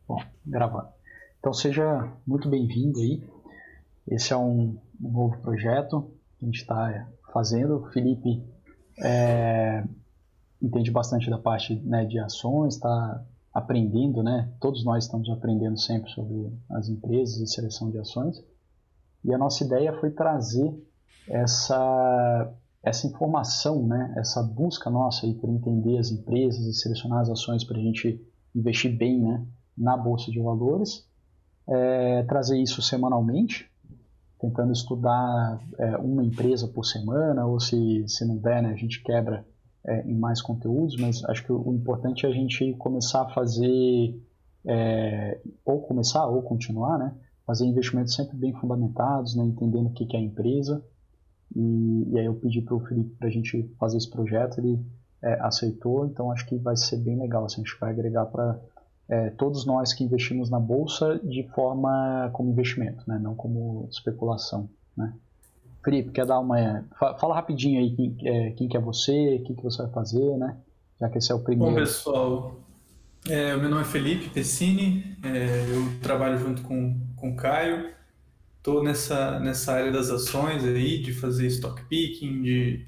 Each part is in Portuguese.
Bom, gravando. Então seja muito bem-vindo aí. Esse é um novo projeto que a gente está fazendo. O Felipe entende bastante da parte, né, de ações, está aprendendo, né? Todos nós estamos aprendendo sempre sobre as empresas e seleção de ações. E a nossa ideia foi trazer essa informação, né? Essa busca nossa aí por entender as empresas e selecionar as ações para a gente investir bem, né, na Bolsa de Valores. Trazer isso semanalmente, tentando estudar uma empresa por semana, ou se não der, né, a gente quebra em mais conteúdos, mas acho que o importante é a gente começar a fazer, ou continuar, né, fazer investimentos sempre bem fundamentados, né, entendendo o que é a empresa, e aí eu pedi para o Felipe para a gente fazer esse projeto, ele aceitou, então acho que vai ser bem legal, assim, a gente vai agregar para todos nós que investimos na bolsa de forma como investimento, né? Não como especulação, né? Felipe, quer dar uma... Fala rapidinho aí quem que é você, o que você vai fazer, né? Já que esse é o Bom, primeiro. pessoal, o meu nome é Felipe Pessini, eu trabalho junto com o Caio, estou nessa área das ações aí, de fazer stock picking, de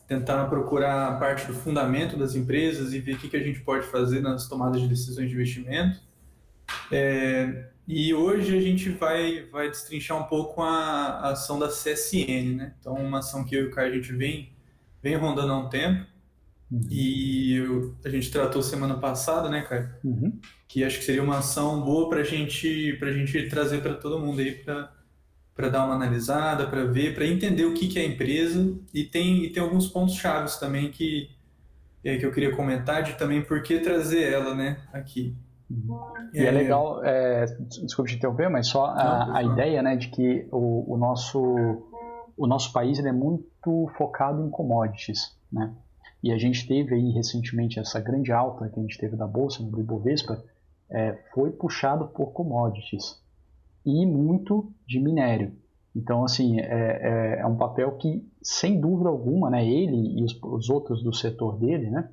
tentar procurar a parte do fundamento das empresas e ver o que a gente pode fazer nas tomadas de decisões de investimento. E hoje a gente vai destrinchar um pouco a ação da CSN, né? Então, uma ação que eu e o Caio a gente vem rondando há um tempo, Uhum. e a gente tratou semana passada, né, Caio? Uhum. Que acho que seria uma ação boa para gente trazer para todo mundo aí, para dar uma analisada, para ver, para entender o que é a empresa, e tem alguns pontos chaves também que eu queria comentar de também por que trazer ela, né, aqui. E é É, legal, desculpe te interromper, mas só não, pode a falar. ideia, né, de que o nosso país ele é muito focado em commodities, né? E a gente teve aí recentemente essa grande alta que a gente teve da bolsa, do Ibovespa, foi puxado por commodities e muito de minério. Então, assim, é um papel que, sem dúvida alguma, né, ele e os outros do setor dele, né,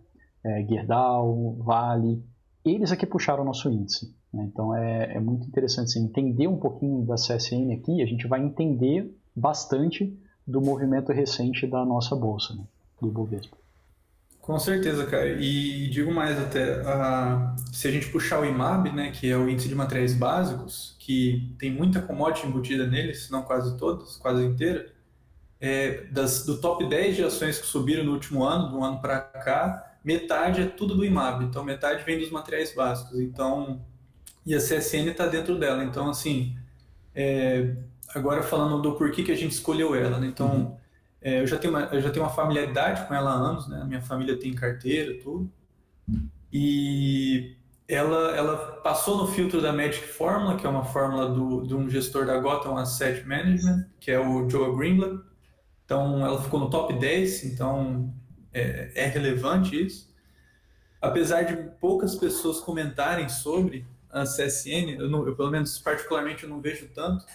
Gerdau, Vale, eles aqui puxaram o nosso índice. Né? Então, é muito interessante assim, entender um pouquinho da CSN aqui, a gente vai entender bastante do movimento recente da nossa bolsa, né, do Ibovespa. Com certeza, cara. E digo mais até, se a gente puxar o IMAB, né, que é o índice de materiais básicos, que tem muita commodity embutida nele, se não quase todas, quase inteira, do top 10 de ações que subiram no último ano, do ano para cá, metade é tudo do IMAB, então metade vem dos materiais básicos. Então, e a CSN está dentro dela. Então, assim, agora falando do porquê que a gente escolheu ela, né? Uhum. Então, eu já tenho uma familiaridade com ela há anos, né? Minha família tem carteira, tudo. E ela passou no filtro da Magic Formula, que é uma fórmula de um gestor da Gotham Asset Management, que é o Joe Greenblatt. Então, ela ficou no top 10, então é relevante isso. Apesar de poucas pessoas comentarem sobre a CSN, eu pelo menos particularmente eu não vejo tanto,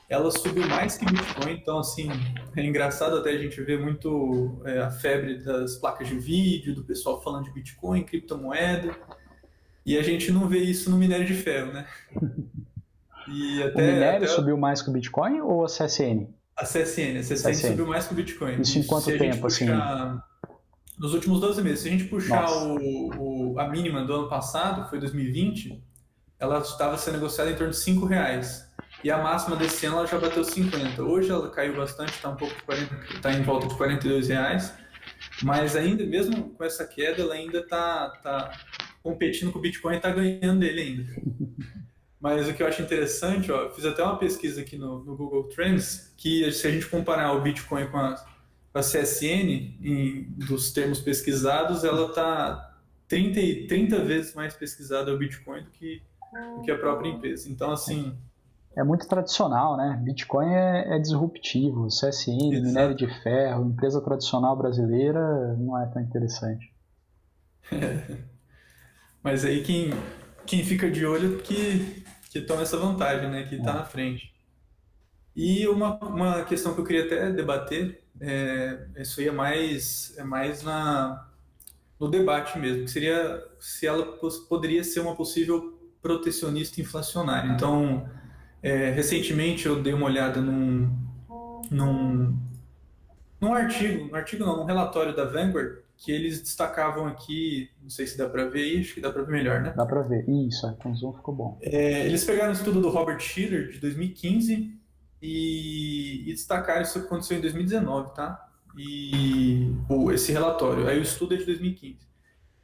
ela subiu mais que Bitcoin, então assim, é engraçado até a gente ver muito a febre das placas de vídeo, do pessoal falando de Bitcoin, criptomoeda, e a gente não vê isso no minério de ferro, né? E O até minério subiu mais que o Bitcoin ou a CSN? a CSN CSN. subiu mais que o Bitcoin. Isso E em se quanto a gente tempo, assim? puxar nos últimos 12 meses, se a gente puxar Nossa. a mínima do ano passado, que foi 2020, ela estava sendo negociada em torno de R$ 5. E a máxima desse ano ela já bateu 50. Hoje ela caiu bastante, está um pouco de 40, está em volta de R$ 42, mas ainda, mesmo com essa queda, ela ainda está competindo com o Bitcoin e está ganhando dele ainda. Mas o que eu acho interessante, ó, eu fiz até uma pesquisa aqui no Google Trends, que se a gente comparar o Bitcoin com a CSN, dos termos pesquisados, ela está 30 vezes mais pesquisada o Bitcoin do que a própria empresa. Então, assim, É muito tradicional, né? Bitcoin é disruptivo, CSN, minério de exato. ferro, empresa tradicional brasileira não é tão interessante. Mas aí quem fica de olho que toma essa vantagem, né? Que está na É. frente. E uma questão que eu queria até debater, isso aí é mais no debate mesmo, que seria se ela poderia ser uma possível protecionista inflacionário. Então, recentemente eu dei uma olhada num, num artigo não, num relatório da Vanguard, que eles destacavam aqui, não sei se dá para ver aí, acho que dá para ver melhor, né? Dá para ver. Isso, com zoom ficou bom. Eles pegaram o estudo do Robert Shiller, de 2015, e destacaram isso que aconteceu em 2019, tá? Esse relatório, aí o estudo é de 2015,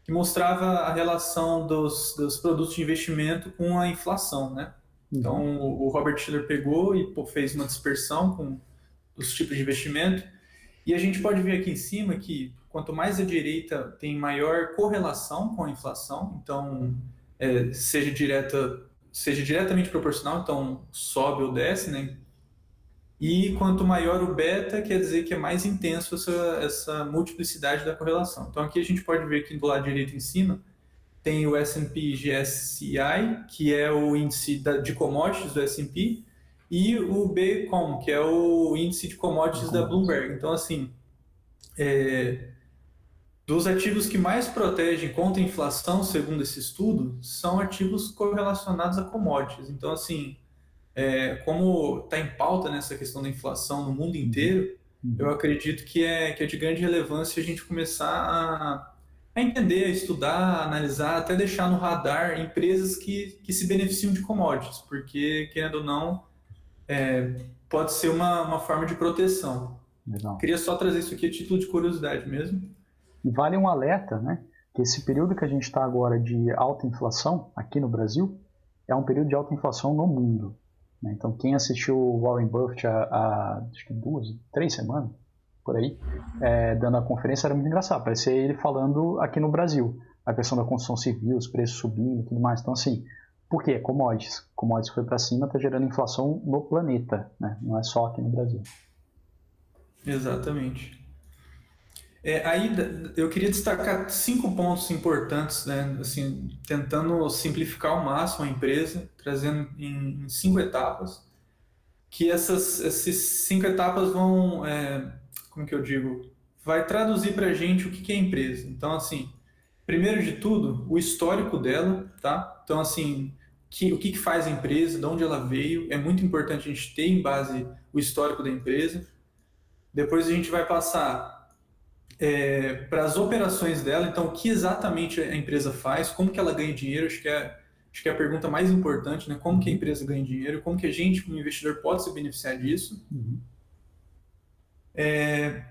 que mostrava a relação dos produtos de investimento com a inflação, né? Então, o Robert Shiller pegou e fez uma dispersão com os tipos de investimento, e a gente pode ver aqui em cima que quanto mais a direita tem maior correlação com a inflação, então seja diretamente proporcional, então sobe ou desce, né? E quanto maior o beta, quer dizer que é mais intenso essa multiplicidade da correlação. Então aqui a gente pode ver que do lado direito em cima tem o S&P GSCI, que é o índice de commodities do S&P, e o BCOM, que é o índice de commodities da Bloomberg. Então, assim, dos ativos que mais protegem contra a inflação, segundo esse estudo, são ativos correlacionados a commodities. Então, assim, como está em pauta nessa questão da inflação no mundo inteiro, eu acredito que é de grande relevância a gente começar a entender, a estudar, a analisar, até deixar no radar empresas que se beneficiam de commodities, porque, querendo ou não, pode ser uma forma de proteção. Legal. Queria só trazer isso aqui a título de curiosidade mesmo. E vale um alerta, né? Que esse período que a gente está agora de alta inflação aqui no Brasil é um período de alta inflação no mundo. Né? Então, quem assistiu o Warren Buffett há acho que 3 semanas, por aí, dando a conferência, era muito engraçado. Parecia ele falando aqui no Brasil, a questão da construção civil, os preços subindo e tudo mais. Então, assim, por quê? Commodities. Commodities foi para cima, está gerando inflação no planeta, né? Não é só aqui no Brasil. Exatamente. Aí eu queria destacar 5 pontos importantes, né? Assim, tentando simplificar ao máximo a empresa, trazendo em 5 etapas, que essas 5 etapas vão, como que eu digo, vai traduzir para a gente o que é a empresa. Então, assim, primeiro de tudo, o histórico dela, tá? Então, assim, o que faz a empresa, de onde ela veio, é muito importante a gente ter em base o histórico da empresa. Depois a gente vai passar para as operações dela, então o que exatamente a empresa faz, como que ela ganha dinheiro, acho que é a pergunta mais importante, né? Como que a empresa ganha dinheiro, como que a gente, como investidor, pode se beneficiar disso.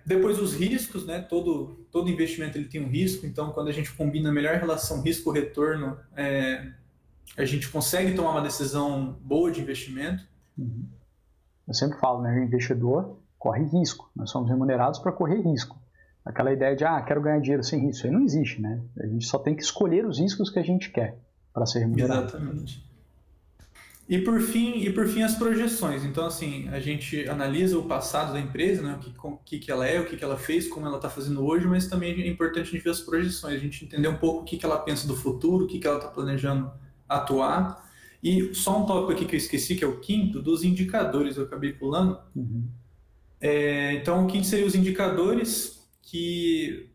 Depois os riscos, né? Todo investimento ele tem um risco, então quando a gente combina a melhor relação risco-retorno, a gente consegue tomar uma decisão boa de investimento. Eu sempre falo, né? O investidor corre risco, nós somos remunerados para correr risco. Aquela ideia de, quero ganhar dinheiro sem risco, isso aí não existe, né? A gente só tem que escolher os riscos que a gente quer para ser remunerado. Exatamente. E por fim as projeções. Então, assim, a gente analisa o passado da empresa, né? O que ela é, o que ela fez, como ela está fazendo hoje, mas também é importante a gente ver as projeções, a gente entender um pouco o que ela pensa do futuro, o que ela está planejando atuar. E só um tópico aqui que eu esqueci, que é o quinto, dos indicadores, eu acabei pulando. Então, o quinto seria os indicadores que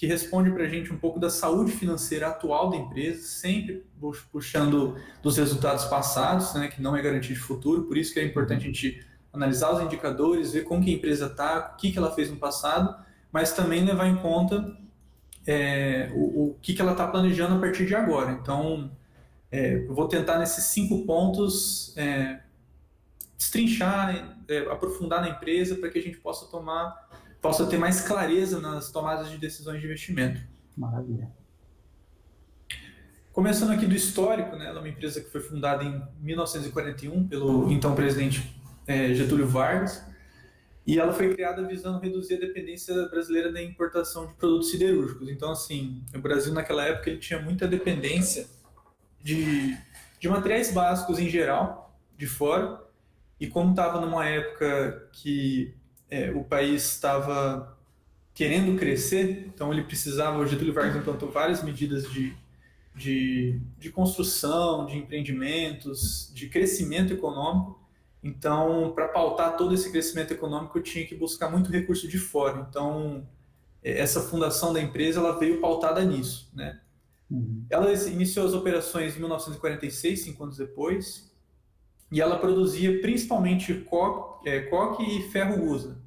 responde para a gente um pouco da saúde financeira atual da empresa, sempre puxando dos resultados passados, né, que não é garantia de futuro, por isso que é importante a gente analisar os indicadores, ver como que a empresa está, o que ela fez no passado, mas também levar em conta o que ela está planejando a partir de agora. Então, eu vou tentar nesses 5 pontos destrinchar, aprofundar na empresa para que a gente possa ter mais clareza nas tomadas de decisões de investimento. Maravilha. Começando aqui do histórico, né, ela é uma empresa que foi fundada em 1941 pelo então presidente Getúlio Vargas, e ela foi criada visando reduzir a dependência brasileira da importação de produtos siderúrgicos. Então, assim, o Brasil naquela época ele tinha muita dependência de materiais básicos em geral, de fora, e como estava numa época que o país estava querendo crescer, então o Getúlio Vargas implantou várias medidas de construção, de empreendimentos, de crescimento econômico. Então, para pautar todo esse crescimento econômico, eu tinha que buscar muito recurso de fora. Então, essa fundação da empresa ela veio pautada nisso, né? Uhum. Ela iniciou as operações em 1946, 5 anos depois, e ela produzia principalmente coque e ferro-gusa.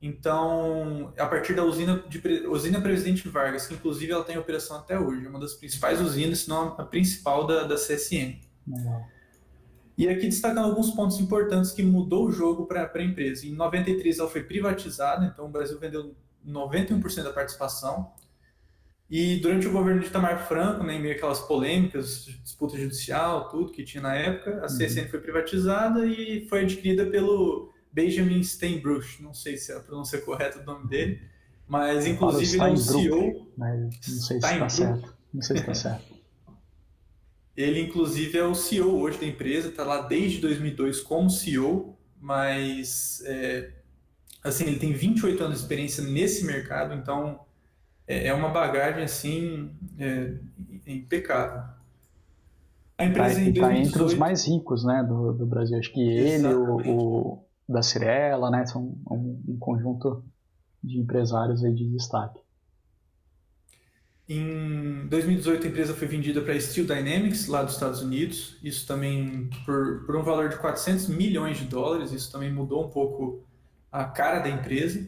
Então, a partir da usina Presidente Vargas, que inclusive ela tem operação até hoje, é uma das principais usinas, se não a principal da CSN. Legal. E aqui destacando alguns pontos importantes que mudou o jogo para a empresa. Em 93 ela foi privatizada, então o Brasil vendeu 91% da participação. E durante o governo de Itamar Franco, né, em meio àquelas polêmicas, disputa judicial, tudo que tinha na época, a Uhum. CSN foi privatizada e foi adquirida pelo Benjamin Steinbruch, não sei se é a pronúncia correta do nome dele, mas Eu falo inclusive ele é o Steinbrück, CEO. mas não sei se está Steinbruch. certo. Não sei se está certo. Ele inclusive é o CEO hoje da empresa, está lá desde 2002 como CEO, mas assim, ele tem 28 anos de experiência nesse mercado, então é uma bagagem assim impecável. A empresa em E tá entre os 2018, mais ricos, né, do Brasil. Acho que ele, exatamente. o da Cirela, né, são um conjunto de empresários aí de destaque. Em 2018 a empresa foi vendida para a Steel Dynamics, lá dos Estados Unidos. Isso também por um valor de 400 milhões de dólares. Isso também mudou um pouco a cara da empresa.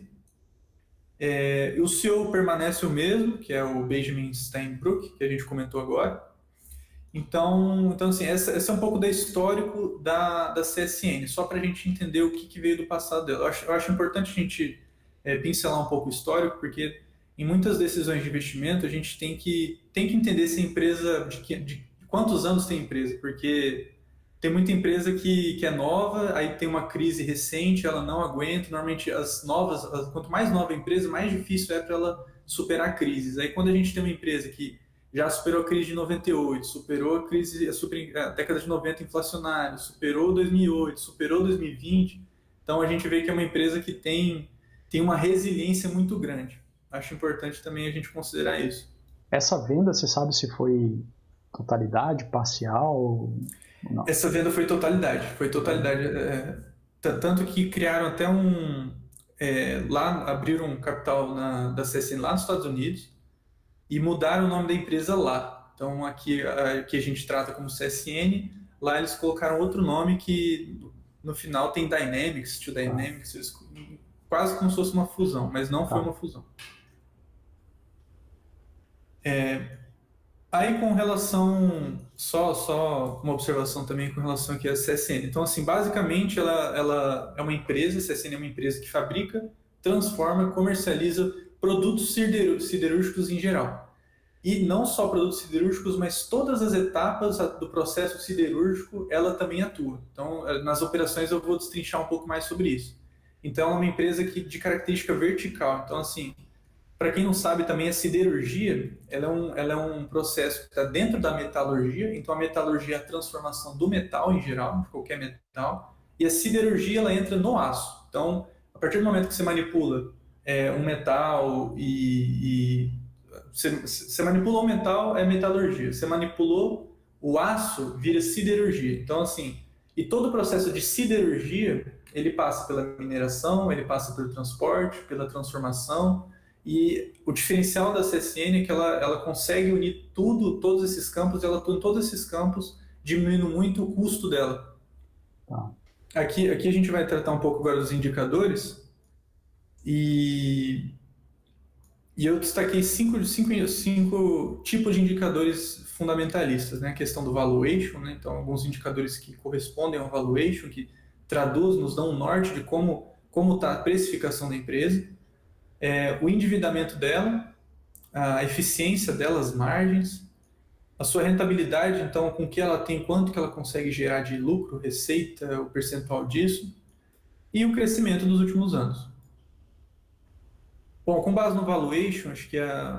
O CEO permanece o mesmo, que é o Benjamin Steinbrück, que a gente comentou agora. Então assim, essa é um pouco da histórico da CSN, só para a gente entender o que veio do passado dela. Eu acho importante a gente pincelar um pouco o histórico, porque em muitas decisões de investimento a gente tem que entender se a empresa, de quantos anos tem a empresa, porque tem muita empresa que é nova, aí tem uma crise recente, ela não aguenta. Normalmente as novas, quanto mais nova a empresa, mais difícil é para ela superar crises. Aí quando a gente tem uma empresa que já superou a crise de 98, superou a crise, a década de 90 inflacionária, superou 2008, superou 2020. Então a gente vê que é uma empresa que tem uma resiliência muito grande. Acho importante também a gente considerar isso. Essa venda, você sabe se foi totalidade, parcial ou não? Essa venda foi totalidade, foi totalidade. Tanto que criaram até lá abriram um capital da CSN lá nos Estados Unidos e mudaram o nome da empresa lá. Então aqui a gente trata como CSN, lá eles colocaram outro nome que no final tem Dynamics, to Tá, Dynamics, quase como se fosse uma fusão, mas não foi tá. uma fusão. Aí com relação, só uma observação também com relação aqui à CSN. Então assim, basicamente ela é uma empresa, a CSN é uma empresa que fabrica, transforma, comercializa produtos siderúrgicos em geral. E não só produtos siderúrgicos, mas todas as etapas do processo siderúrgico ela também atua. Então, nas operações eu vou destrinchar um pouco mais sobre isso. Então, é uma empresa de característica vertical. Então, assim, para quem não sabe também, a siderurgia ela é um processo que está dentro da metalurgia. Então, a metalurgia é a transformação do metal em geral, de qualquer metal. E a siderurgia ela entra no aço. Então, a partir do momento que você manipula um metal você manipulou o metal, é metalurgia. Você manipulou o aço, vira siderurgia. Então, assim, e todo o processo de siderurgia, ele passa pela mineração, ele passa pelo transporte, pela transformação. E o diferencial da CSN é que ela consegue unir todos esses campos, ela atua em todos esses campos, diminuindo muito o custo dela. Tá. Aqui a gente vai tratar um pouco agora dos indicadores. E E eu destaquei cinco tipos de indicadores fundamentalistas, né? A questão do valuation, né? Então, alguns indicadores que correspondem ao valuation, que nos dão um norte de como está a precificação da empresa, o endividamento dela, a eficiência dela, as margens, a sua rentabilidade, então, com que ela tem, quanto que ela consegue gerar de lucro, receita, o percentual disso, e o crescimento dos últimos anos. Bom, com base no valuation, acho que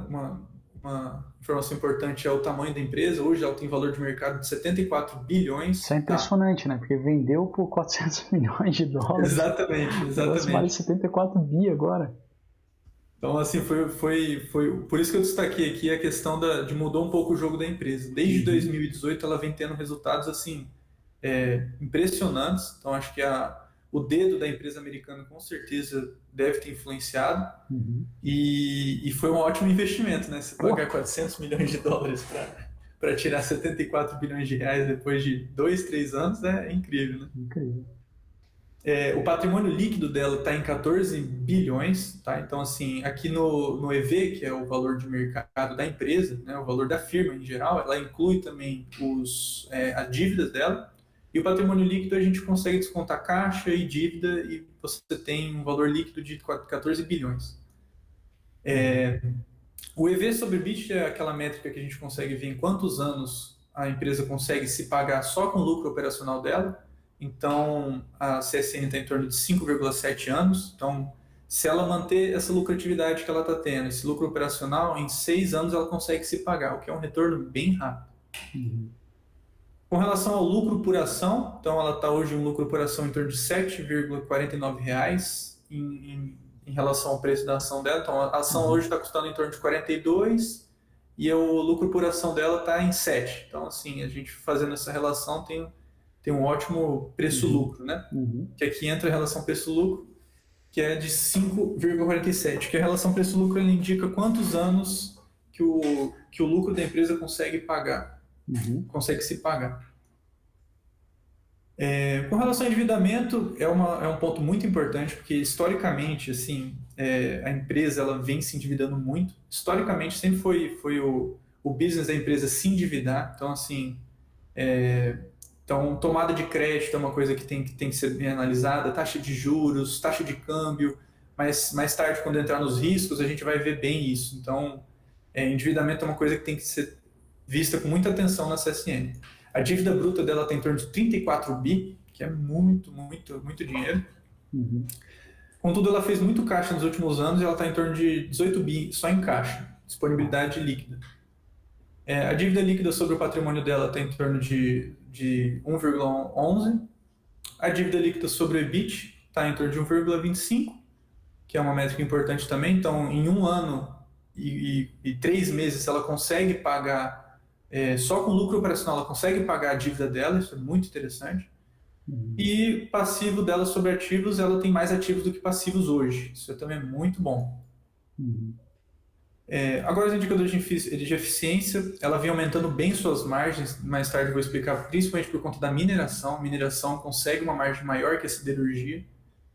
uma informação importante é o tamanho da empresa. Hoje ela tem valor de mercado de 74 Isso é bilhões. Tá, impressionante, né? Porque vendeu por 400 milhões de dólares. exatamente, O negócio vale exatamente. 74 bi agora. Então, assim, foi por isso que eu destaquei aqui a questão de mudou um pouco o jogo da empresa. Desde Uhum. 2018 ela vem tendo resultados, assim, impressionantes. Então, acho que o dedo da empresa americana com certeza deve ter influenciado. E foi um ótimo investimento, né? Você pagar 400 milhões de dólares para tirar 74 bilhões de reais depois de 2, 3 anos é incrível, né? Incrível. O patrimônio líquido dela está em 14 bilhões, tá? Então, assim, aqui no EV, que é o valor de mercado da empresa, né, o valor da firma em geral, ela inclui também as dívidas dela. E o patrimônio líquido a gente consegue descontar caixa e dívida e você tem um valor líquido de 14 bilhões. O EV sobre EBITDA é aquela métrica que a gente consegue ver em quantos anos a empresa consegue se pagar só com o lucro operacional dela. Então, a CSN está em torno de 5,7 anos. Então, se ela manter essa lucratividade que ela está tendo, esse lucro operacional, em 6 anos ela consegue se pagar, o que é um retorno bem rápido. Com relação ao lucro por ação, então ela está hoje em lucro por ação em torno de R$ 7,49 em relação ao preço da ação dela. Então, a ação hoje está custando em torno de 42 e o lucro por ação dela está em 7. Então, assim, a gente fazendo essa relação tem um ótimo preço-lucro, né? Que aqui entra a relação preço-lucro, que é de 5,47, que a relação preço-lucro ela indica quantos anos que o lucro da empresa consegue pagar, consegue se pagar. Com relação ao endividamento, é um ponto muito importante, porque historicamente, assim, a empresa ela vem se endividando muito. Historicamente, sempre foi o business da empresa se endividar. Então, assim, tomada de crédito é uma coisa que tem que ser bem analisada, taxa de juros, taxa de câmbio, mas mais tarde, quando entrar nos riscos, a gente vai ver bem isso. Então, endividamento é uma coisa que tem que ser vista com muita atenção na CSN. A dívida bruta dela tem em torno de 34 bi, que é muito, muito, muito dinheiro. Contudo, ela fez muito caixa nos últimos anos e ela está em torno de 18 bi só em caixa, disponibilidade líquida. A dívida líquida sobre o patrimônio dela está em torno de 1,11. A dívida líquida sobre o EBIT está em torno de 1,25, que é uma métrica importante também. Então, em um ano e 3 meses, ela consegue pagar, só com lucro operacional, ela consegue pagar a dívida dela, isso é muito interessante. E passivo dela sobre ativos, ela tem mais ativos do que passivos hoje. Isso também é muito bom. Agora, os indicadores de eficiência, ela vem aumentando bem suas margens, mais tarde eu vou explicar, principalmente por conta da mineração. A mineração consegue uma margem maior que a siderurgia,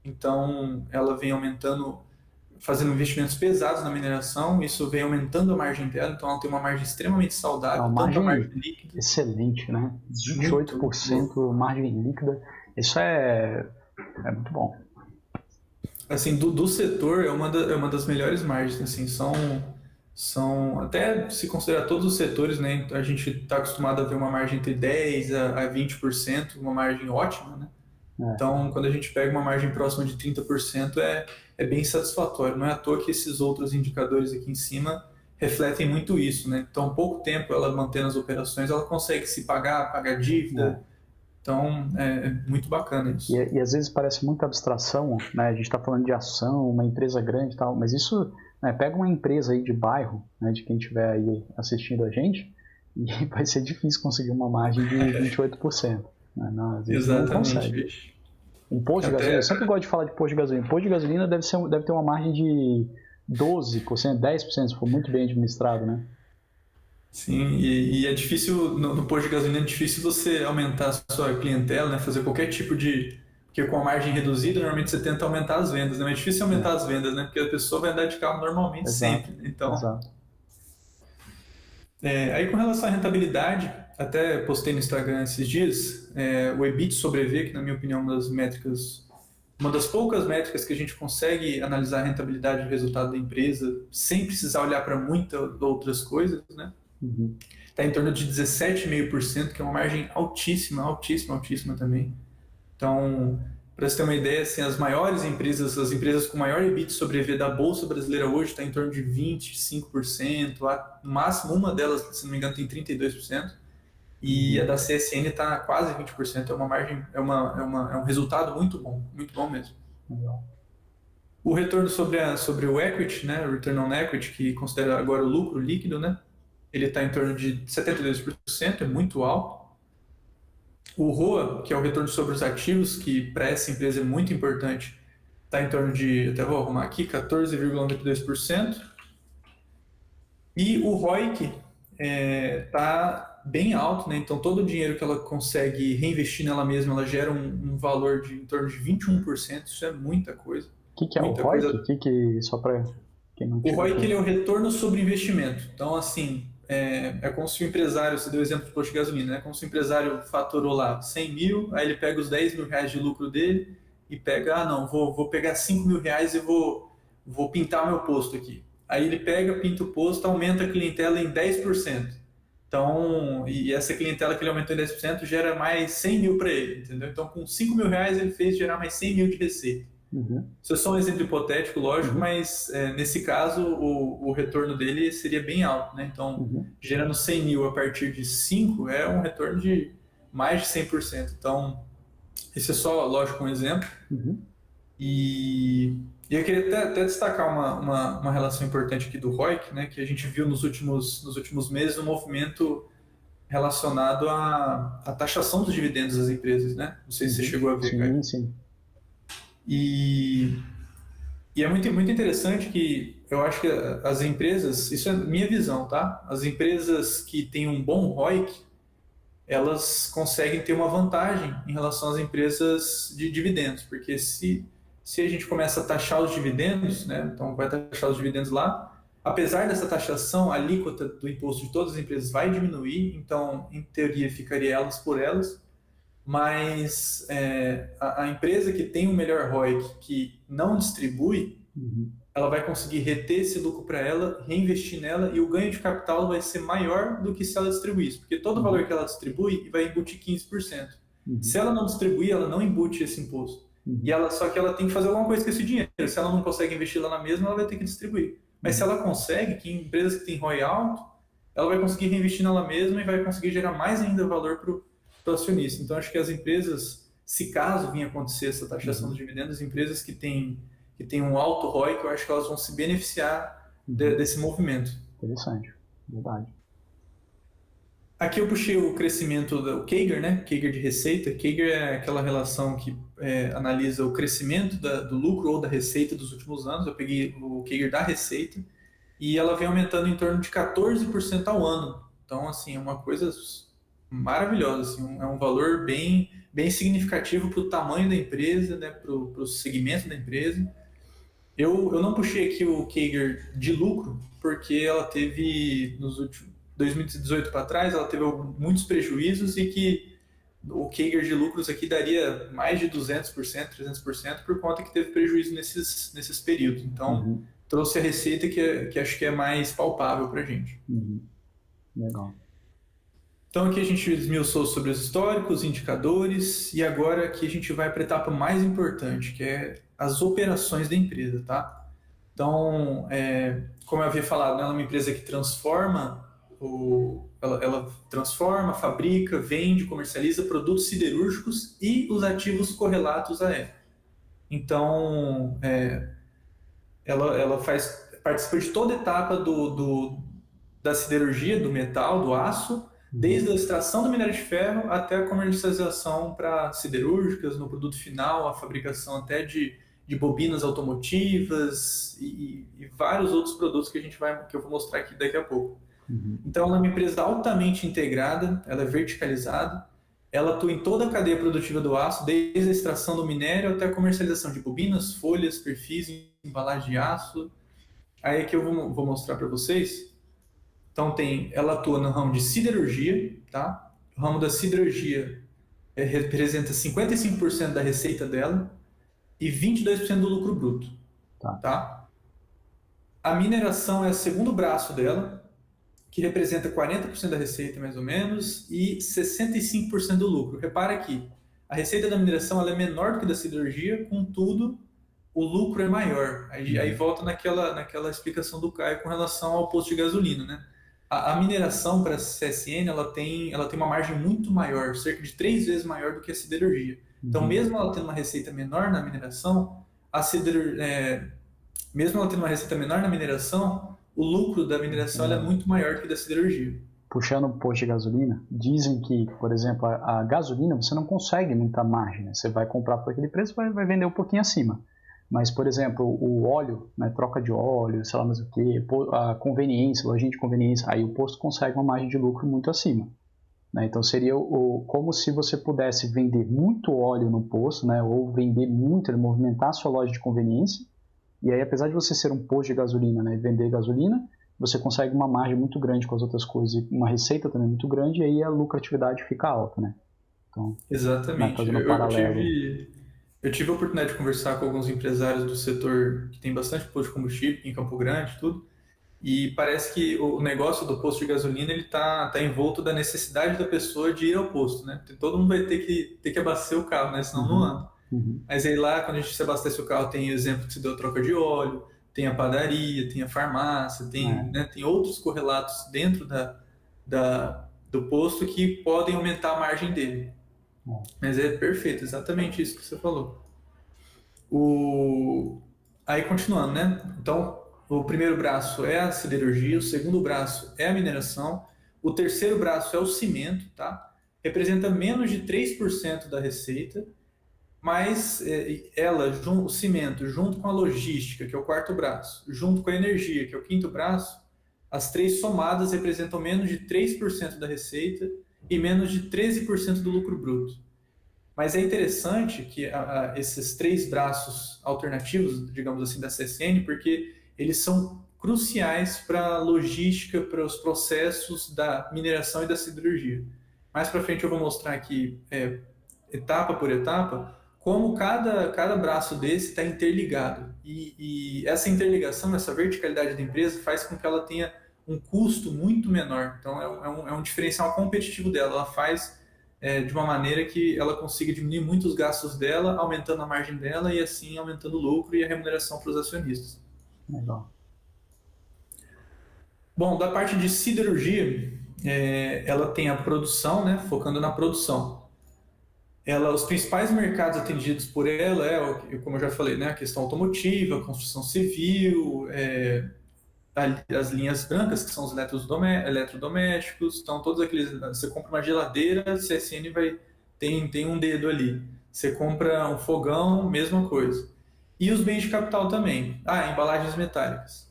então ela vem aumentando, fazendo investimentos pesados na mineração, isso vem aumentando a margem dela, então ela tem uma margem extremamente saudável, tanto a margem líquida. Excelente, né? 28% margem líquida, isso é muito bom. Assim, do setor, é uma das melhores margens, assim, são até se considerar todos os setores, né? A gente está acostumado a ver uma margem entre 10% a 20%, uma margem ótima, né? Então, quando a gente pega uma margem próxima de 30%, é bem satisfatório. Não é à toa que esses outros indicadores aqui em cima refletem muito isso, né? Então, pouco tempo ela mantendo as operações, ela consegue se pagar dívida. Então, é muito bacana isso. E às vezes parece muita abstração, né? A gente está falando de ação, uma empresa grande e tal, mas isso, né, pega uma empresa aí de bairro, né, de quem estiver aí assistindo a gente, e vai ser difícil conseguir uma margem de 28%. Né? Não, às vezes não consegue. Um posto de gasolina, eu sempre gosto de falar de posto de gasolina. Posto de gasolina deve ter uma margem de 12%, 10%, se for muito bem administrado, né? Sim, e é difícil, no posto de gasolina é difícil você aumentar a sua clientela, né? Fazer qualquer tipo de... Porque com a margem reduzida, normalmente você tenta aumentar as vendas, né? Mas é difícil aumentar as vendas, né? Porque a pessoa vai andar de carro normalmente sempre. Então, aí com relação à rentabilidade, até postei no Instagram esses dias, o EBIT sobre EV, que na minha opinião é uma das poucas métricas que a gente consegue analisar a rentabilidade do resultado da empresa sem precisar olhar para muitas outras coisas, né? Está em torno de 17,5%, que é uma margem altíssima, altíssima, altíssima também. Então, para você ter uma ideia, assim, as maiores empresas, as empresas com maior EBIT sobre EV da Bolsa Brasileira hoje está em torno de 25%, no máximo uma delas, se não me engano, tem 32%, e a da CSN está quase 20%, é uma margem, é um resultado muito bom mesmo. O retorno sobre o equity, né, o return on equity, que considera agora o lucro líquido, né, ele está em torno de 72%, é muito alto. O ROA, que é o retorno sobre os ativos, que para essa empresa é muito importante, está em torno de, até vou arrumar aqui, 14,92%. E o ROIC está bem alto, né? Então todo o dinheiro que ela consegue reinvestir nela mesma, ela gera um valor de em torno de 21%. Isso é muita coisa. O que é o Muita ROIC? coisa. Só para quem não O tiver ROIC aqui. ele é o retorno sobre investimento. Então, assim, é como se o empresário, você deu o exemplo do posto de gasolina, né? Como se o empresário faturou lá 100 mil, aí ele pega os 10 mil reais de lucro dele e pega, não, vou pegar 5 mil reais e vou pintar o meu posto aqui. Aí ele pega, pinta o posto, aumenta a clientela em 10%. Então, e essa clientela que ele aumentou em 10% gera mais 100 mil para ele, entendeu? Então, com 5 mil reais ele fez gerar mais 100 mil de receita. Uhum. Isso é só um exemplo hipotético, lógico, Uhum. mas nesse caso o retorno dele seria bem alto, né? Então, Uhum. gerando 100 mil a partir de 5 é um retorno de mais de 100%. Então, esse é só, lógico, um exemplo. Uhum. E eu queria até destacar uma relação importante aqui do ROIC, né? Que a gente viu nos últimos meses um movimento relacionado à taxação dos dividendos das empresas, né? Não sei se você chegou a ver, Caio. Sim. E E é muito interessante que eu acho que as empresas, isso é minha visão, tá? As empresas que têm um bom ROIC, elas conseguem ter uma vantagem em relação às empresas de dividendos, porque se a gente começa a taxar os dividendos, né? Então vai taxar os dividendos lá, apesar dessa taxação, a alíquota do imposto de todas as empresas vai diminuir, então em teoria ficaria elas por elas, mas a empresa que tem o melhor ROIC, que não distribui, Uhum. ela vai conseguir reter esse lucro para ela, reinvestir nela e o ganho de capital vai ser maior do que se ela distribuísse, porque todo o valor que ela distribui vai embutir 15%. Uhum. Se ela não distribuir, ela não embute esse imposto. Uhum. Só que ela tem que fazer alguma coisa com esse dinheiro. Se ela não consegue investir lá na mesma, ela vai ter que distribuir. Mas se ela consegue, que empresas que têm ROI alto, ela vai conseguir reinvestir nela mesma e vai conseguir gerar mais ainda valor para o acionista. Então, acho que as empresas, se caso vir acontecer essa taxação dos dividendos, as empresas que têm um alto ROI, que eu acho que elas vão se beneficiar desse movimento. Interessante, verdade. Aqui eu puxei o crescimento do CAGR, né? CAGR de receita. CAGR é aquela relação que analisa o crescimento do lucro ou da receita dos últimos anos. Eu peguei o CAGR da receita e ela vem aumentando em torno de 14% ao ano. Então, assim, é uma coisa maravilhosa. Assim, é um valor bem significativo para o tamanho da empresa, né? Para o segmento da empresa. Eu não puxei aqui o CAGR de lucro, porque ela teve, nos últimos 2018 para trás, ela teve muitos prejuízos e que o CAGR de lucros aqui daria mais de 200%, 300%, por conta que teve prejuízo nesses períodos. Então, trouxe a receita que acho que é mais palpável para a gente. Legal. Então, aqui a gente esmiuçou sobre os históricos, indicadores, e agora aqui a gente vai para a etapa mais importante, que é as operações da empresa, tá? Então, como eu havia falado, ela é uma empresa que transforma, ela transforma, fabrica, vende, comercializa produtos siderúrgicos e os ativos correlatos a ela. Então, ela participa de toda a etapa da siderurgia, do metal, do aço, desde a extração do minério de ferro até a comercialização para siderúrgicas, no produto final, a fabricação até de bobinas automotivas e vários outros produtos que eu vou mostrar aqui daqui a pouco. Então, ela é uma empresa altamente integrada, ela é verticalizada, ela atua em toda a cadeia produtiva do aço, desde a extração do minério até a comercialização de bobinas, folhas, perfis, embalagem de aço. Aí aqui eu vou mostrar para vocês. Então, ela atua no ramo de siderurgia, tá? O ramo da siderurgia representa 55% da receita dela e 22% do lucro bruto, tá? A mineração é o segundo braço dela, que representa 40% da receita, mais ou menos, e 65% do lucro. Repara aqui, a receita da mineração ela é menor do que da siderurgia, contudo, o lucro é maior. Aí volta naquela explicação do Caio com relação ao posto de gasolina, né? A mineração para a CSN ela tem uma margem muito maior, cerca de 3 vezes maior do que a siderurgia. Então, mesmo ela tendo uma receita menor na mineração, o lucro da mineração ela é muito maior que o da siderurgia. puxando o posto de gasolina, dizem que, por exemplo, a gasolina você não consegue muita margem, né? Você vai comprar por aquele preço, vai vender um pouquinho acima. Mas, por exemplo, o óleo, né, troca de óleo, sei lá mais o que, a conveniência, lojinha de conveniência, aí o posto consegue uma margem de lucro muito acima. Né? Então seria como se você pudesse vender muito óleo no posto, né, ou vender muito, movimentar a sua loja de conveniência, e aí apesar de você ser um posto de gasolina, né, e vender gasolina, você consegue uma margem muito grande com as outras coisas, e uma receita também muito grande, e aí a lucratividade fica alta. Né? Então, né, Exatamente. fazendo um paralelo. Eu tive a oportunidade de conversar com alguns empresários do setor que tem bastante posto de combustível em Campo Grande, tudo. E parece que o negócio do posto de gasolina ele tá envolto da necessidade da pessoa de ir ao posto, né? Todo mundo vai ter que abastecer o carro, né? Senão não Uhum, anda. uhum, Mas aí lá, quando a gente se abastece o carro, tem o exemplo que se deu a troca de óleo, tem a padaria, tem a farmácia, tem, é, né, tem outros correlatos dentro do posto que podem aumentar a margem dele. é. Mas é perfeito, exatamente isso que você falou. O... Aí continuando, né? Então, o primeiro braço é a siderurgia, o segundo braço é a mineração, o terceiro braço é o cimento, tá? Representa menos de 3% da receita, mas o cimento, junto com a logística, que é o quarto braço, junto com a energia, que é o quinto braço, as três somadas representam menos de 3% da receita e menos de 13% do lucro bruto. Mas é interessante que esses três braços alternativos, digamos assim, da CSN, porque eles são cruciais para a logística, para os processos da mineração e da siderurgia. Mais para frente eu vou mostrar aqui, etapa por etapa, como cada braço desse está interligado. E essa interligação, essa verticalidade da empresa faz com que ela tenha um custo muito menor. Então é um diferencial competitivo dela. Ela faz de uma maneira que ela consiga diminuir muito os gastos dela, aumentando a margem dela e assim aumentando o lucro e a remuneração para os acionistas. Legal. Bom, da parte de siderurgia, ela tem a produção, né, focando na produção. Os principais mercados atendidos por ela como eu já falei, né, a questão automotiva, a construção civil, as linhas brancas, que são os eletrodomésticos, então todos aqueles. Você compra uma geladeira, CSN tem um dedo ali. Você compra um fogão, mesma coisa. E os bens de capital também. Embalagens metálicas.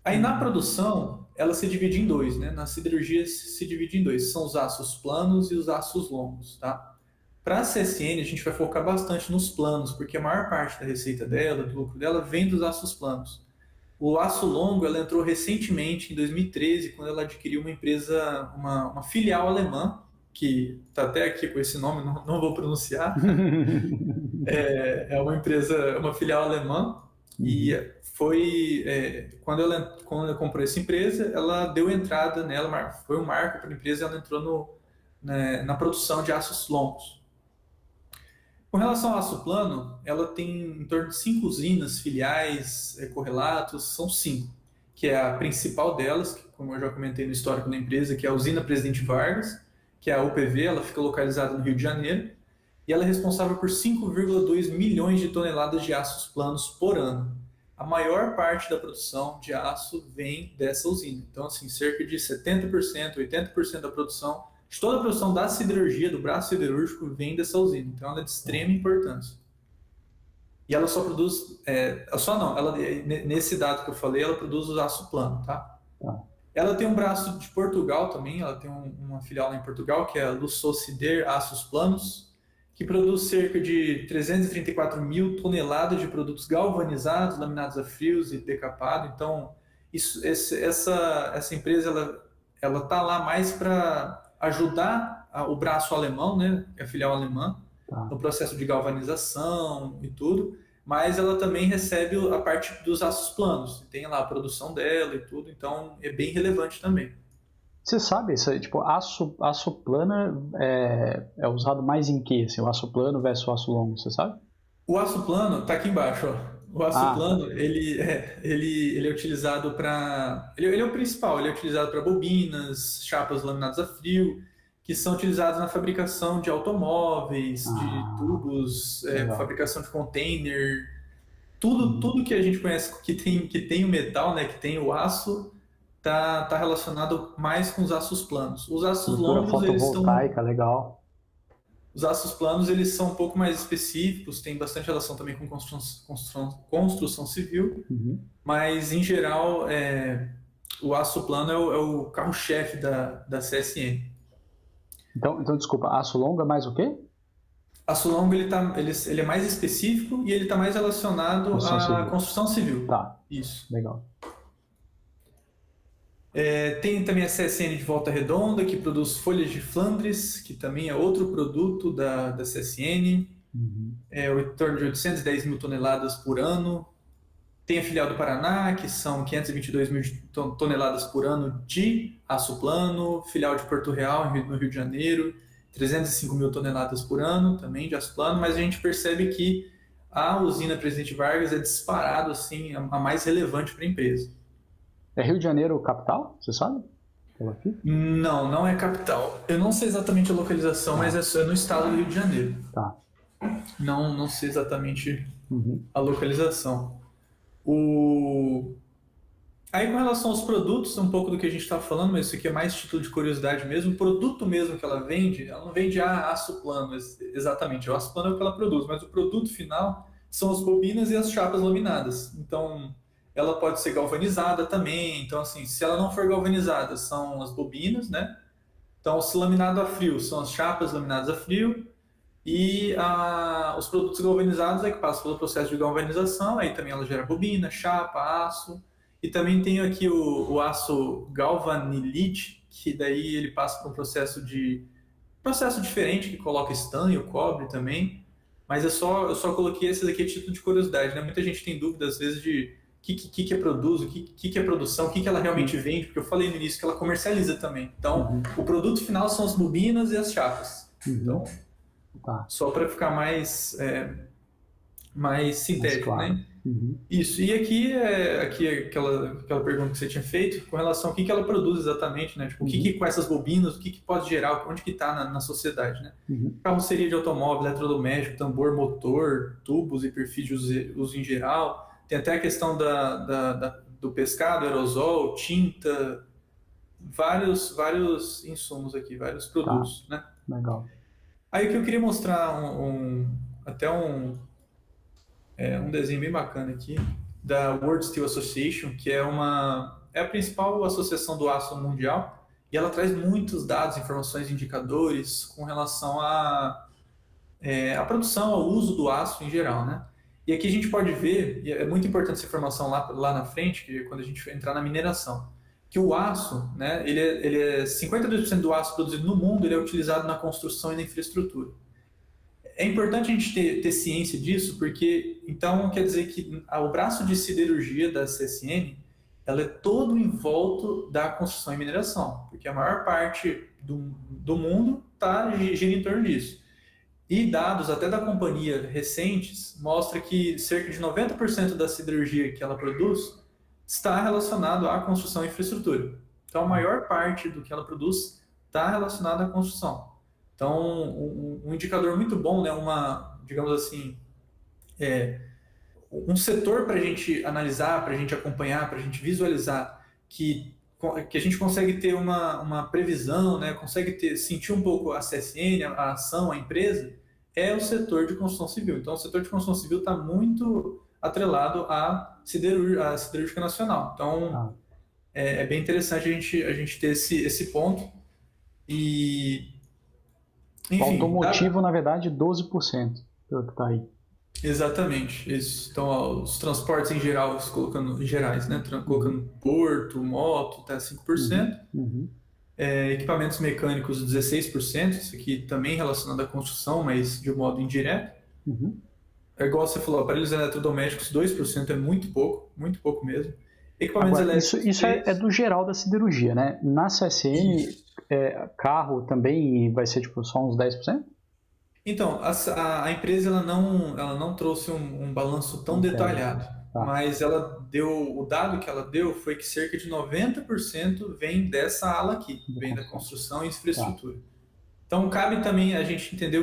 Aí na Uhum. produção, ela se divide em dois, né? Na siderurgia se divide em dois. São os aços planos e os aços longos, tá? Para a CSN, a gente vai focar bastante nos planos, porque a maior parte da receita dela, do lucro dela, vem dos aços planos. O Aço Longo, ela entrou recentemente, em 2013, quando ela adquiriu uma empresa, uma filial alemã, que está até aqui com esse nome, não vou pronunciar. É uma empresa, uma filial alemã, e Uhum. quando ela comprou essa empresa, ela deu entrada nela, foi um marco para a empresa, ela entrou na produção de aços longos. Com relação ao aço plano, ela tem em torno de 5 usinas, filiais, correlatos, são 5, que é a principal delas, que, como eu já comentei no histórico da empresa, que é a usina Presidente Vargas, que é a UPV, ela fica localizada no Rio de Janeiro, e ela é responsável por 5,2 milhões de toneladas de aços planos por ano. A maior parte da produção de aço vem dessa usina. Então, assim, cerca de 70%, 80% da produção de toda a produção da siderurgia, do braço siderúrgico, vem dessa usina. Então, ela é de extrema importância. E ela só produz, só não, nesse dado que eu falei, ela produz o aço plano, tá? Tá. Ela tem um braço de Portugal também, ela tem uma filial lá em Portugal, que é a Lusocider Aços Planos, que produz cerca de 334 mil toneladas de produtos galvanizados, laminados a frios e decapado. Então, essa empresa ela está lá mais para ajudar o braço alemão, né, a filial alemã, Tá. no processo de galvanização e tudo, mas ela também recebe a parte dos aços planos, tem lá a produção dela e tudo, então é bem relevante também. Você sabe, isso, tipo, aço plano é usado mais em que? Assim, o aço plano versus o aço longo, você sabe? O aço plano está aqui embaixo, ó. O aço Ah, tá. plano ele é utilizado para ele é o principal, ele é utilizado para bobinas, chapas laminadas a frio, que são utilizadas na fabricação de automóveis, de Ah, tubos, legal. fabricação de container, tudo Uhum. que a gente conhece que tem o metal, né, que tem o aço, tá relacionado mais com os aços planos. Os aços Estrutura longos, fotovoltaica, legal. os aços planos, eles são um pouco mais específicos, tem bastante relação também com construção civil, Uhum. mas em geral, o aço plano é o carro-chefe da CSN. Então, desculpa, aço longo é mais o quê? Aço longo ele é mais específico e ele está mais relacionado Construção à civil. construção civil. Tá, Isso. legal. Tem também a CSN de Volta Redonda, que produz folhas de Flandres, que também é outro produto da CSN. Uhum. É em torno de 810 mil toneladas por ano. Tem a filial do Paraná, que são 522 mil toneladas por ano de aço plano. Filial de Porto Real, no Rio de Janeiro, 305 mil toneladas por ano também de aço plano. Mas a gente percebe que a usina Presidente Vargas é disparado assim, a mais relevante para a empresa. É Rio de Janeiro capital? Você sabe? Pelo aqui? Não, não é capital. Eu não sei exatamente a localização, mas é no estado do Rio de Janeiro. Tá. Não sei exatamente Uhum. a localização. Aí, com relação aos produtos, um pouco do que a gente estava falando, mas isso aqui é mais título de curiosidade mesmo. O produto mesmo que ela não vende aço plano, exatamente. O aço plano é o que ela produz, mas o produto final são as bobinas e as chapas laminadas. Então, ela pode ser galvanizada também. Então, assim, se ela não for galvanizada, são as bobinas, né? Então, se laminado a frio, são as chapas laminadas a frio. E os produtos galvanizados é que passam pelo processo de galvanização, aí também ela gera bobina, chapa, aço. E também tem aqui o aço galvanilite, que daí ele passa por um processo diferente, que coloca estanho, cobre também. Mas eu só coloquei esses aqui a título de curiosidade, né? Muita gente tem dúvida às vezes de que é produz, que é produção, o que ela realmente vende, porque eu falei no início que ela comercializa também. Então, o produto final são as bobinas e as chapas. Uhum. Então, Tá. só para ficar mais sintético, claro. né? Uhum. Isso. E aqui é aquela pergunta que você tinha feito com relação ao que ela produz exatamente, né? Tipo, o que com essas bobinas, o que pode gerar, onde que está na sociedade, né? Uhum. Carroceria de automóvel, eletrodoméstico, tambor, motor, tubos e perfis de uso em geral. Tem até a questão do pescado, aerosol, tinta, vários insumos aqui, vários produtos, né? Legal. Aí o que eu queria mostrar até um desenho bem bacana aqui da World Steel Association, que é a principal associação do aço mundial, e ela traz muitos dados, informações, indicadores com relação à produção, ao uso do aço em geral, né? E aqui a gente pode ver, e é muito importante essa informação lá na frente, que é quando a gente entrar na mineração, que o aço, né, ele é 52% do aço produzido no mundo, ele é utilizado na construção e na infraestrutura. É importante a gente ter ciência disso, porque então quer dizer que o braço de siderurgia da CSN ela é todo em volta da construção e mineração, porque a maior parte do mundo gira em torno disso. E dados até da companhia recentes mostra que cerca de 90% da siderurgia que ela produz está relacionado à construção e infraestrutura. Então, a maior parte do que ela produz está relacionada à construção. Então, um indicador muito bom, né, digamos assim, um setor para a gente analisar, para a gente acompanhar, para a gente visualizar que a gente consegue ter uma previsão, né, consegue sentir um pouco a CSN, a ação, a empresa, é o setor de construção civil. Então, o setor de construção civil está muito atrelado à siderúrgica nacional. Então, é bem interessante a gente ter esse ponto. E, enfim, o automotivo, na verdade, 12%, pelo que está aí. Exatamente, isso. Então, os transportes em geral, colocando em gerais, né? Colocando porto, moto, tá 5%. Equipamentos mecânicos, 16%. Isso aqui também relacionado à construção, mas de um modo indireto. É igual você falou, aparelhos eletrodomésticos, 2% é muito pouco mesmo. Equipamentos elétricos. Isso é do geral da siderurgia, né? Na CSN, carro também vai ser tipo, só uns 10%? Então, a empresa ela não trouxe um balanço tão detalhado, mas o dado que ela deu foi que cerca de 90% vem dessa ala aqui, vem da construção e infraestrutura. Então, cabe também a gente entender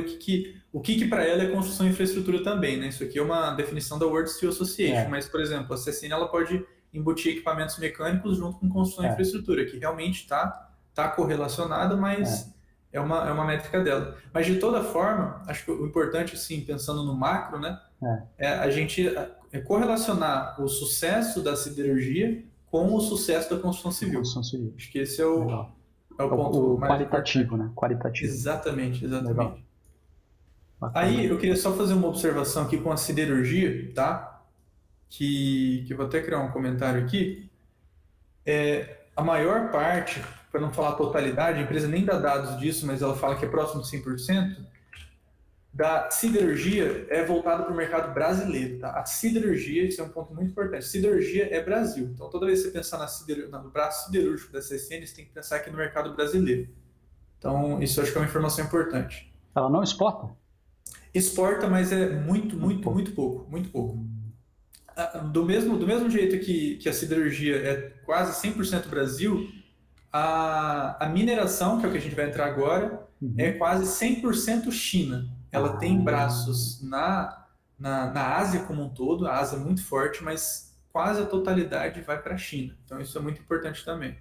o que para ela é construção e infraestrutura também, né? Isso aqui é uma definição da World Steel Association, mas, por exemplo, a CSN ela pode embutir equipamentos mecânicos junto com construção de infraestrutura, que realmente está correlacionada, mas é uma métrica dela. Mas, de toda forma, acho que o importante, assim, pensando no macro, né, é a gente correlacionar o sucesso da siderurgia com o sucesso da construção civil. Acho que esse é o ponto mais qualitativo, importante. Né? Qualitativo. Exatamente. Aí eu queria só fazer uma observação aqui com a siderurgia, tá? Que eu vou até criar um comentário aqui. A maior parte, para não falar totalidade, a empresa nem dá dados disso, mas ela fala que é próximo de 100%, da siderurgia é voltada para o mercado brasileiro. Tá? A siderurgia, isso é um ponto muito importante, siderurgia é Brasil. Então, toda vez que você pensar no braço siderúrgico da CSN, você tem que pensar aqui no mercado brasileiro. Então, isso acho que é uma informação importante. Ela não exporta? Exporta, mas é muito pouco. Do mesmo jeito que a siderurgia é quase 100% Brasil, a mineração, que é o que a gente vai entrar agora, é quase 100% China. Ela tem braços na Ásia como um todo, a Ásia é muito forte, mas quase a totalidade vai para a China. Então isso é muito importante também.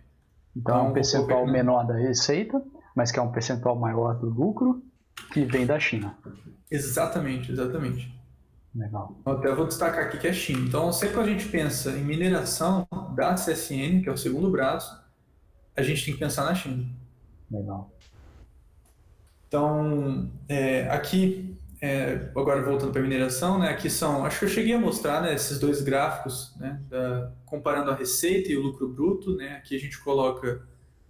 Então é um percentual menor da receita, mas que é um percentual maior do lucro, que vem da China. Exatamente. Legal. Até vou destacar aqui que é China. Então sempre que a gente pensa em mineração da CSN, que é o segundo braço, a gente tem que pensar na China. Legal. Então, aqui, agora voltando para a mineração, né, aqui são, acho que eu cheguei a mostrar, né, esses dois gráficos, né, comparando a receita e o lucro bruto, né, aqui a gente coloca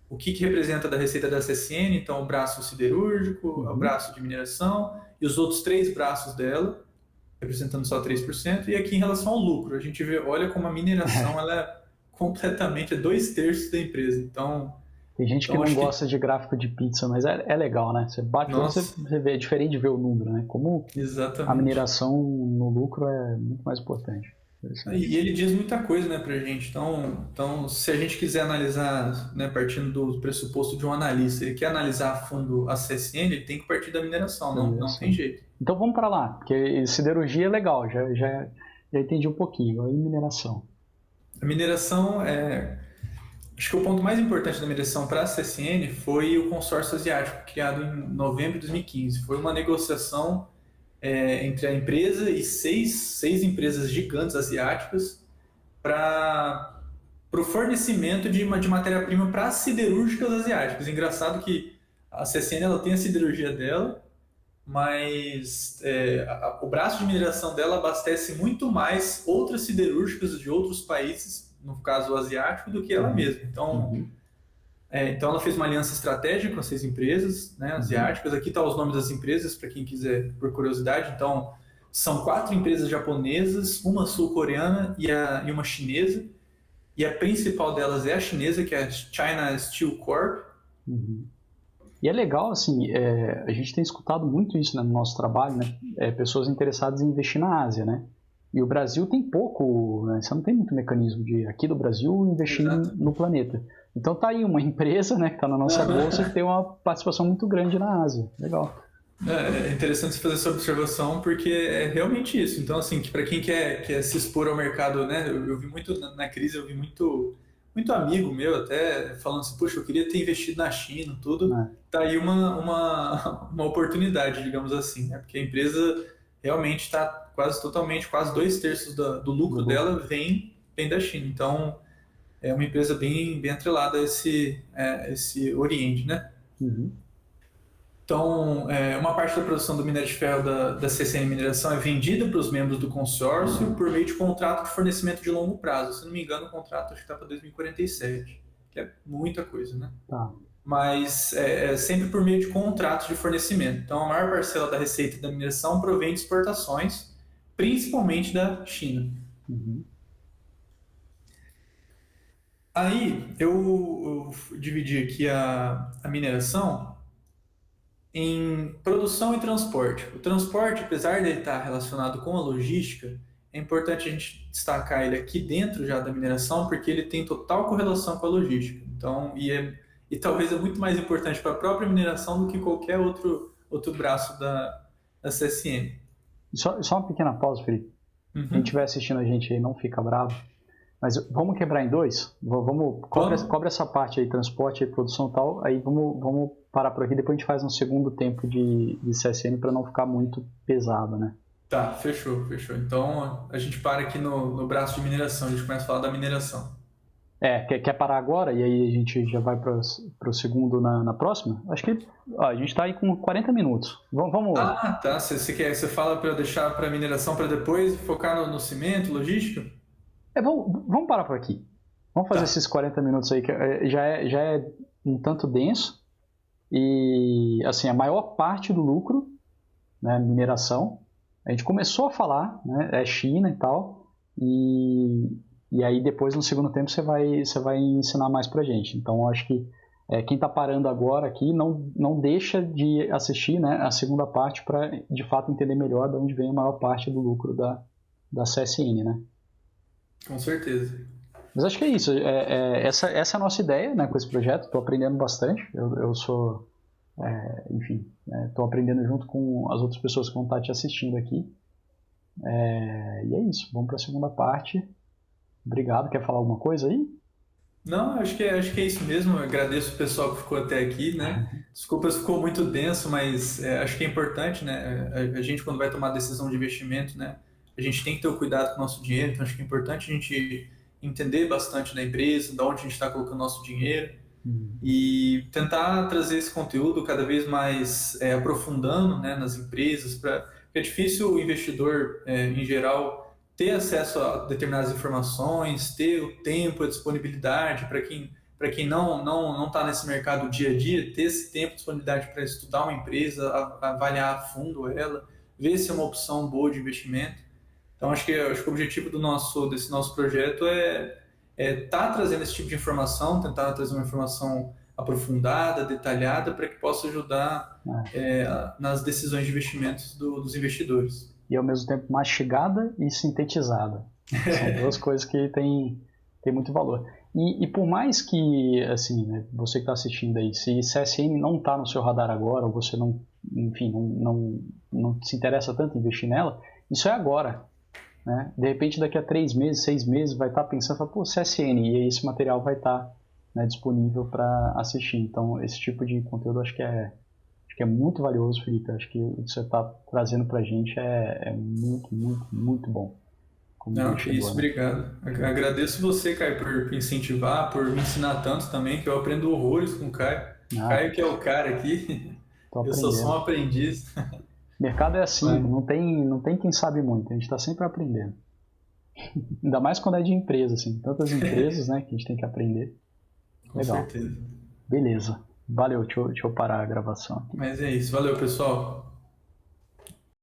o que representa da receita da CSN, então o braço siderúrgico, o braço de mineração e os outros 3 braços dela, representando só 3%, e aqui em relação ao lucro, a gente olha como a mineração ela é completamente 2/3 da empresa, então... Tem gente que não gosta de gráfico de pizza, mas é legal, né? Você bate, você vê, é diferente de ver o número, né? Como a mineração no lucro é muito mais importante. E ele diz muita coisa, né, pra gente. Então, se a gente quiser analisar, né, partindo do pressuposto de um analista, ele quer analisar a fundo a CSN, ele tem que partir da mineração, não tem jeito. Então vamos para lá, porque siderurgia é legal, já entendi um pouquinho. Agora, e mineração? A mineração acho que o ponto mais importante da mineração para a CSN foi o consórcio asiático, criado em novembro de 2015. Foi uma negociação entre a empresa e seis empresas gigantes asiáticas para o fornecimento de matéria-prima para as siderúrgicas asiáticas. Engraçado que a CSN ela tem a siderurgia dela, mas o braço de mineração dela abastece muito mais outras siderúrgicas de outros países, no caso o asiático, do que ela mesma. Então, então ela fez uma aliança estratégica com essas empresas, né, asiáticas. Aqui estão os nomes das empresas, para quem quiser, por curiosidade. Então, são 4 empresas japonesas, uma sul-coreana e uma chinesa. E a principal delas é a chinesa, que é a China Steel Corp. E é legal, assim, a gente tem escutado muito isso, né, no nosso trabalho, né, pessoas interessadas em investir na Ásia, né? E o Brasil tem pouco, né, você não tem muito mecanismo de, aqui do Brasil, investir no planeta. Então tá aí uma empresa, né, que está na nossa bolsa que tem uma participação muito grande na Ásia. Legal. É interessante você fazer essa observação, porque é realmente isso. Então, assim, que para quem quer se expor ao mercado, né, eu vi muito na crise, eu vi muito amigo meu até falando assim, puxa, eu queria ter investido na China, tudo. Tá aí uma oportunidade, digamos assim, né? Porque a empresa realmente está quase 2/3 do lucro dela vem da China. Então, é uma empresa bem atrelada a esse Oriente, né? Então, uma parte da produção do minério de ferro da CSN Mineração é vendida para os membros do consórcio por meio de contrato de fornecimento de longo prazo. Se não me engano, o contrato acho que está para 2047, que é muita coisa, né? Mas é sempre por meio de contratos de fornecimento. Então, a maior parcela da receita da mineração provém de exportações, principalmente da China. Aí, eu dividi aqui a mineração em produção e transporte. O transporte, apesar de ele estar relacionado com a logística, é importante a gente destacar ele aqui dentro já da mineração, porque ele tem total correlação com a logística. Então, e talvez é muito mais importante para a própria mineração do que qualquer outro braço da CSN. Só uma pequena pausa, Felipe. Quem estiver assistindo a gente aí, não fica bravo. Mas vamos quebrar em dois? Cobre essa parte aí, transporte e produção e tal, aí vamos parar por aqui, depois a gente faz um segundo tempo de CSN para não ficar muito pesado, né? Tá, fechou. Então a gente para aqui no braço de mineração, a gente começa a falar da mineração. Quer parar agora e aí a gente já vai para o segundo na próxima? Acho que a gente está aí com 40 minutos. Vamos. Ah, tá. Você fala para eu deixar para mineração para depois focar no cimento, logística? Vamos parar por aqui. Vamos fazer esses 40 minutos aí, que já é um tanto denso. E, assim, a maior parte do lucro, né, mineração, a gente começou a falar, né, é China e tal, e aí depois no segundo tempo você vai ensinar mais pra gente. Então, acho que quem está parando agora aqui não deixa de assistir, né, a segunda parte para, de fato, entender melhor de onde vem a maior parte do lucro da CSN, né? Com certeza. Mas acho que é isso. Essa é a nossa ideia, né, com esse projeto. Estou aprendendo bastante. Eu sou, enfim, estou aprendendo junto com as outras pessoas que vão estar te assistindo aqui. E é isso. Vamos para a segunda parte. Obrigado. Quer falar alguma coisa aí? Não, acho que é isso mesmo. Eu agradeço o pessoal que ficou até aqui, né? Desculpa se ficou muito denso, mas acho que é importante, né? A gente, quando vai tomar decisão de investimento, né? A gente tem que ter o cuidado com o nosso dinheiro, então acho que é importante a gente entender bastante da empresa, de onde a gente está colocando o nosso dinheiro e tentar trazer esse conteúdo cada vez mais aprofundando, né, nas empresas, porque é difícil o investidor, em geral, ter acesso a determinadas informações, ter o tempo, a disponibilidade para quem não está nesse mercado dia a dia, ter esse tempo, disponibilidade para estudar uma empresa, avaliar a fundo ela, ver se é uma opção boa de investimento. Então, acho que o objetivo desse nosso projeto é estar trazendo esse tipo de informação, tentar trazer uma informação aprofundada, detalhada, para que possa ajudar nas decisões de investimentos dos investidores. E ao mesmo tempo mastigada e sintetizada. São duas coisas que têm muito valor. E por mais que, assim, né, você que está assistindo aí, se CSN não está no seu radar agora, ou você não se interessa tanto em investir nela, isso é agora. Né? De repente, daqui a 3 meses, 6 meses, vai estar pensando, pô, CSN, e aí esse material vai estar, né, disponível para assistir. Então, esse tipo de conteúdo acho que é muito valioso, Felipe. Acho que o que você está trazendo para a gente é muito, muito, muito bom. Não, que isso, obrigado. Agradeço você, Caio, por incentivar, por me ensinar tanto também, que eu aprendo horrores com o Caio. Caio que é o cara aqui, eu sou só um aprendiz. O mercado é assim, não tem quem sabe muito, a gente está sempre aprendendo. Ainda mais quando é de empresa, assim, tantas empresas, né, que a gente tem que aprender. Com certeza. Beleza. Valeu, deixa eu parar a gravação aqui. Mas é isso, valeu pessoal.